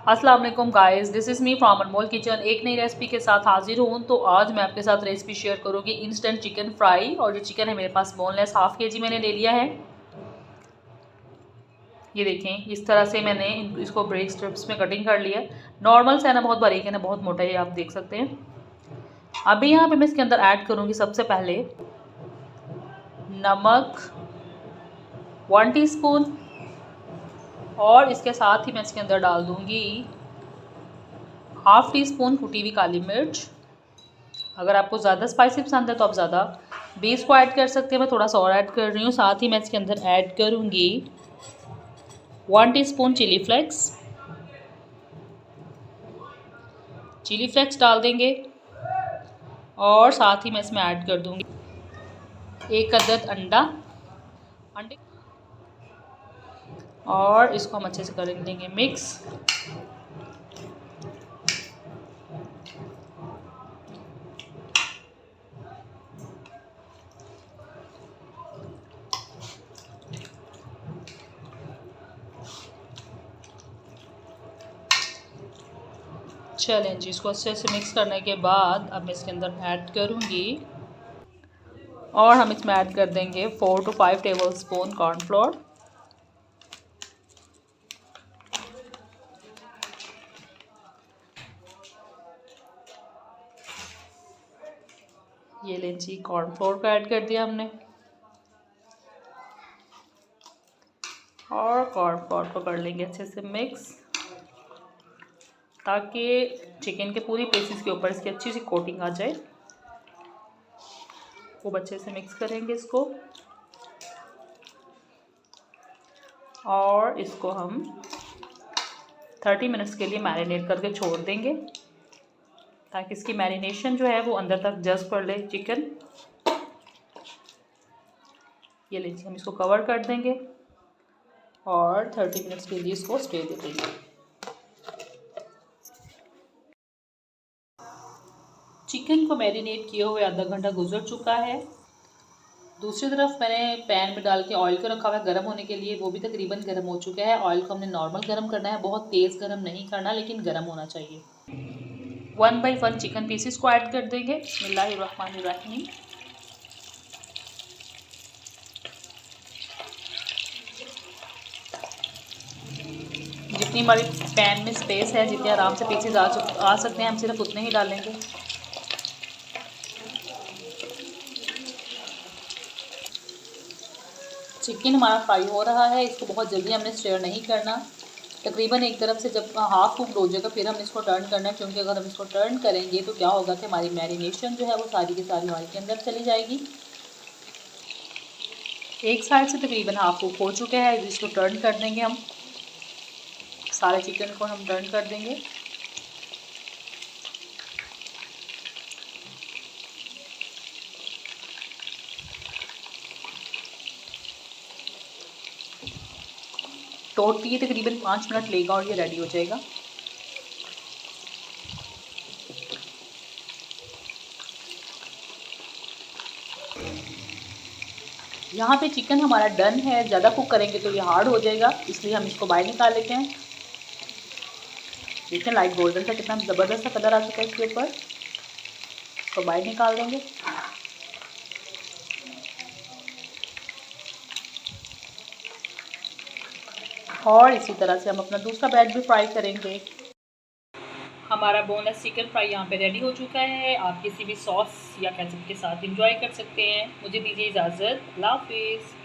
अस्सलाम वालेकुम guys, this is me from Anmol kitchen. एक नई रेसिपी के साथ हाजिर हूँ। तो आज मैं आपके साथ रेसिपी शेयर करूँगी इंस्टेंट चिकन फ्राई। और जो चिकन है मेरे पास बोनलेस हाफ के जी मैंने ले लिया है। ये देखें, इस तरह से मैंने इसको ब्रेक स्ट्रिप्स में कटिंग कर लिया है। नॉर्मल से है ना, बहुत बारीक है ना बहुत मोटा है, आप देख सकते हैं। अभी यहाँ पे मैं इसके अंदर ऐड करूँगी सबसे पहले नमक 1 टीस्पून, और इसके साथ ही मैं इसके अंदर डाल दूँगी हाफ़ टी स्पून कुटी हुई काली मिर्च। अगर आपको ज़्यादा स्पाइसी पसंद है तो आप ज़्यादा भी इसको ऐड कर सकते हैं। मैं थोड़ा सा और ऐड कर रही हूँ। साथ ही मैं इसके अंदर ऐड करूँगी 1 टीस्पून चिली फ्लेक्स डाल देंगे। और साथ ही मैं इसमें ऐड कर दूँगी 1 अदद अंडे, और इसको हम अच्छे से कर देंगे मिक्स। चलें जी, इसको अच्छे से मिक्स करने के बाद अब मैं इसके अंदर ऐड करूँगी, और हम इसमें ऐड कर देंगे 4 to 5 टेबलस्पून कॉर्नफ्लोर। ये लें जी, कॉर्नफ्लोर को ऐड कर दिया हमने, और कॉर्नफ्लोर को कर लेंगे अच्छे से मिक्स, ताकि चिकन के पूरी पीसेस के ऊपर इसकी अच्छी सी कोटिंग आ जाए। खूब अच्छे से मिक्स करेंगे इसको, और इसको हम 30 मिनट्स के लिए मैरिनेट करके छोड़ देंगे, ताकि इसकी मैरिनेशन जो है वो अंदर तक जज़्ब कर ले चिकन। ये लीजिए, हम इसको कवर कर देंगे और 30 मिनट्स के लिए इसको स्टे दे देंगे। चिकन को मैरिनेट किए हुए आधा घंटा गुजर चुका है। दूसरी तरफ मैंने पैन में डाल के ऑयल को रखा हुआ है गर्म होने के लिए। वो भी तकरीबन गर्म हो चुका है। ऑयल को हमने नॉर्मल गर्म करना है, बहुत तेज़ गर्म नहीं करना, लेकिन गर्म होना चाहिए। 1 बाई 1 चिकन पीसेस को ऐड कर देंगे। बिस्मिल्लाहिर्रहमानिर्रहीम। जितनी हमारी पैन में स्पेस है, जितने आराम से पीसेस आ सकते हैं, हम सिर्फ उतने ही डालेंगे। चिकन हमारा फ्राई हो रहा है, इसको बहुत जल्दी हमने स्टर नहीं करना। तकरीबन एक तरफ से जब हाफ कुक हो जाएगा फिर हम इसको टर्न करना है, क्योंकि अगर हम इसको टर्न करेंगे तो क्या होगा कि हमारी मैरिनेशन जो है वो सारी की सारी ऑयल के अंदर चली जाएगी। एक साइड से तकरीबन हाफ कुक हो चुका है, इसको टर्न कर देंगे हम। सारे चिकन को हम टर्न कर देंगे। टोटली तकरीबन 5 मिनट लेगा और ये रेडी हो जाएगा। यहाँ पे चिकन हमारा डन है। ज़्यादा कुक करेंगे तो ये हार्ड हो जाएगा, इसलिए हम इसको बाहर निकाल लेते हैं। देखिए लाइट गोल्डन सा कितना ज़बरदस्त सा कलर आ चुका है इसके ऊपर। इसको बाहर निकाल देंगे। और इसी तरह से हम अपना दूसरा बैच भी फ्राई करेंगे। हमारा बोनलेस चिकन फ्राई यहाँ पे रेडी हो चुका है। आप किसी भी सॉस या केचप के साथ इंजॉय कर सकते हैं। मुझे दीजिए इजाज़त। अल्लाह हाफिज़।